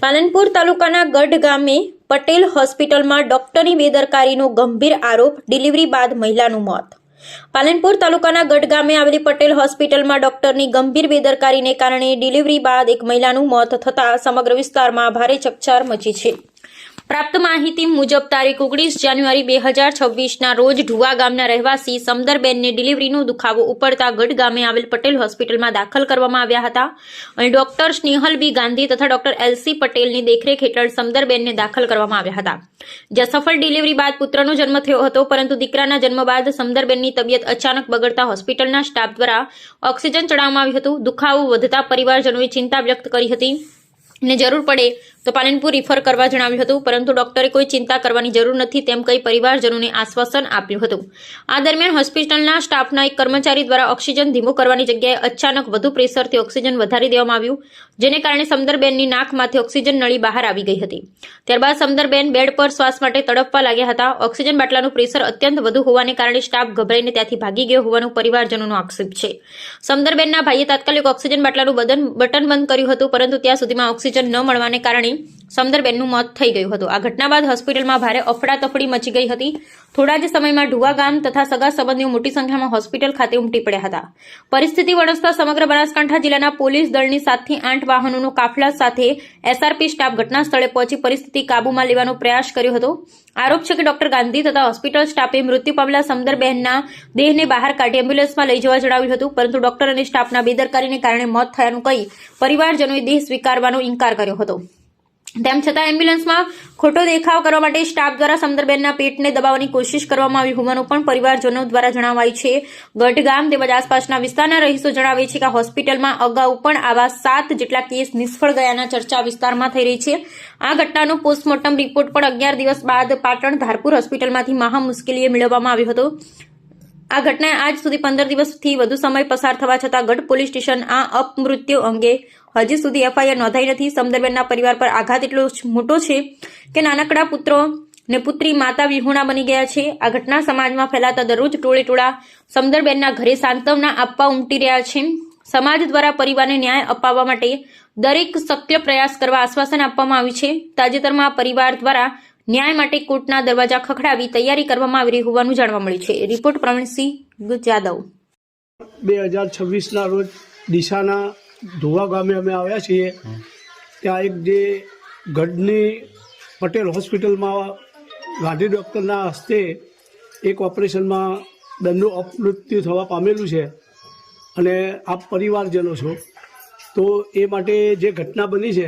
પાલનપુર તાલુકાના ગઢ ગામે પટેલ હોસ્પિટલમાં ડોક્ટરની બેદરકારીનો ગંભીર આરોપ, ડિલિવરી બાદ મહિલાનું મોત। પાલનપુર તાલુકાના ગઢ ગામે આવેલી પટેલ હોસ્પિટલમાં ડોક્ટરની ગંભીર બેદરકારીને કારણે ડિલિવરી બાદ એક મહિલાનું મોત થતાં સમગ્ર વિસ્તારમાં ભારે ચકચાર મચી છે। પ્રાપ્ત માહિતી મુજબ તારીખ 19 જાન્યુઆરી 2026ના રોજ ઢુવા ગામના રહેવાસી સમદરબેનને ડિલિવરીનો દુખાવો ઉપડતા ગઢ ગામે આવેલ પટેલ હોસ્પિટલમાં દાખલ કરવામાં આવ્યા હતા અને ડોક્ટર સ્નેહલ બી ગાંધી તથા ડોક્ટર એલસી પટેલની દેખરેખ હેઠળ સમદરબેનને દાખલ કરવામાં આવ્યા હતા, જ્યાં સફળ ડિલિવરી બાદ પુત્રનો જન્મ થયો હતો। પરંતુ દીકરાના જન્મ બાદ સમદરબેનની તબિયત અચાનક બગડતા હોસ્પિટલના સ્ટાફ દ્વારા ઓક્સિજન ચડાવવામાં આવ્યું હતું। દુખાવો વધતા પરિવારજનોએ ચિંતા વ્યક્ત કરી હતી ને જરૂર પડે તો પાલનપુર રિફર કરવા જણાવ્યું હતું, પરંતુ ડોક્ટરે કોઈ ચિંતા કરવાની જરૂર નથી તેમ કહી પરિવારજનોને આશ્વાસન આપ્યું હતું। આ દરમિયાન હોસ્પિટલના સ્ટાફના એક કર્મચારી દ્વારા ઓક્સિજન ધીમું કરવાની જગ્યાએ અચાનક વધુ પ્રેશરથી ઓક્સિજન વધારી દેવામાં આવ્યું, જેને કારણે સમદરબેનની નાકમાંથી ઓક્સિજન નળી બહાર આવી ગઈ હતી। ત્યારબાદ સમદરબેન બેડ પર શ્વાસ માટે તડપવા લાગ્યા હતા। ઓક્સિજન બાટલાનું પ્રેશર અત્યંત વધુ હોવાને કારણે સ્ટાફ ગભરાઈને ત્યાંથી ભાગી ગયો હોવાનું પરિવારજનોનો આક્ષેપ છે। સમદરબેનના ભાઈએ તાત્કાલિક ઓક્સિજન બાટલાનું બટન બંધ કર્યું હતું, પરંતુ ત્યાં સુધીમાં ઓક્સિજન ન મળવાને કારણે સમદરબેનનું મોત થઈ ગયું હતું। આ ઘટના બાદ હોસ્પિટલમાં ભારે અફડાતફડી મચી ગઈ હતી। થોડા જ સમયમાં ઢુવા ગામ તથા સગા સંબંધીઓ મોટી સંખ્યામાં હોસ્પિટલ ખાતે ઉમટી પડ્યા હતા। પરિસ્થિતિ વણસતા સમગ્ર બનાસકાંઠા જિલ્લાના પોલીસ દળની 7 થી 8 વાહનોનો કાફલા સાથે એસઆરપી સ્ટાફ ઘટના સ્થળે પહોંચી પરિસ્થિતિ કાબૂમાં લેવાનો પ્રયાસ કર્યો હતો। આરોપ છે કે ડોક્ટર ગાંધી તથા હોસ્પિટલ સ્ટાફે મૃત્યુ પામેલા સમદરબેનના દેહને બહાર કાઢી એમ્બ્યુલન્સમાં લઈ જવા જણાવ્યું હતું, પરંતુ ડોક્ટર અને સ્ટાફના બેદરકારીને કારણે મોત થયાનું કહી પરિવારજનોએ દેહ સ્વીકારવાનો ઇનકાર કર્યો હતો। તેમ છતાં એમ્બ્યુલન્સમાં ખોટો દેખાવ કરવા માટે સ્ટાફ દ્વારા સમદરબેનના પેટને દબાવવાની કોશિશ કરવામાં આવી હોવાનું પણ પરિવારજનો દ્વારા જણાવાય છે। ગઢ ગામ તેમજ આસપાસના વિસ્તારના રહીશો જણાવે છે કે હોસ્પિટલમાં અગાઉ પણ આવા 7 જેટલા કેસ નિષ્ફળ ગયાના ચર્ચા વિસ્તારમાં થઈ રહી છે। આ ઘટનાનો પોસ્ટમોર્ટમ રિપોર્ટ પણ 11 દિવસ બાદ પાટણ ધારપુર હોસ્પિટલમાંથી મહા મુશ્કેલીએ મેળવવામાં આવ્યો હતો। આ ઘટનાએ આજ સુધી 15 દિવસથી વધુ સમય પસાર થવા છતાં ગઢ પોલીસ સ્ટેશન આ અપમૃત્યુ અંગે હજી સુધી એફઆઈઆર નોંધાઈ નથી। સમદરબેનના પરિવાર પર આઘાત એટલો મોટો છે કે નાનકડા પુત્રો ને પુત્રી માતા વિહોણા બની ગયા છે। આ ઘટના સમાજમાં ફેલાતા દરરોજ ટોળે સમદરબેનના ઘરે સાંત્વના આપવા ઉમટી રહ્યા છે। સમાજ દ્વારા પરિવારને ન્યાય અપાવવા માટે દરેક શક્ય પ્રયાસ કરવા આશ્વાસન આપવામાં આવ્યું છે। તાજેતરમાં પરિવાર દ્વારા ન્યાય માટે કોર્ટના દરવાજા ખખડાવી તૈયારી કરવામાં આવી રહી હોવાનું જાણવા મળ્યું છે। રિપોર્ટ પ્રવીણસિંહ જાદવ। 2026ના રોજ ડીસાના ધોવા ગામે અમે આવ્યા છીએ। ત્યાં એક જે ગઢની પટેલ હોસ્પિટલમાં ગાંધી ડૉક્ટરના હસ્તે એક ઓપરેશનમાં બેનનું અપમૃત્યુ થવા પામેલું છે અને આપ પરિવારજનો છો, તો એ માટે જે ઘટના બની છે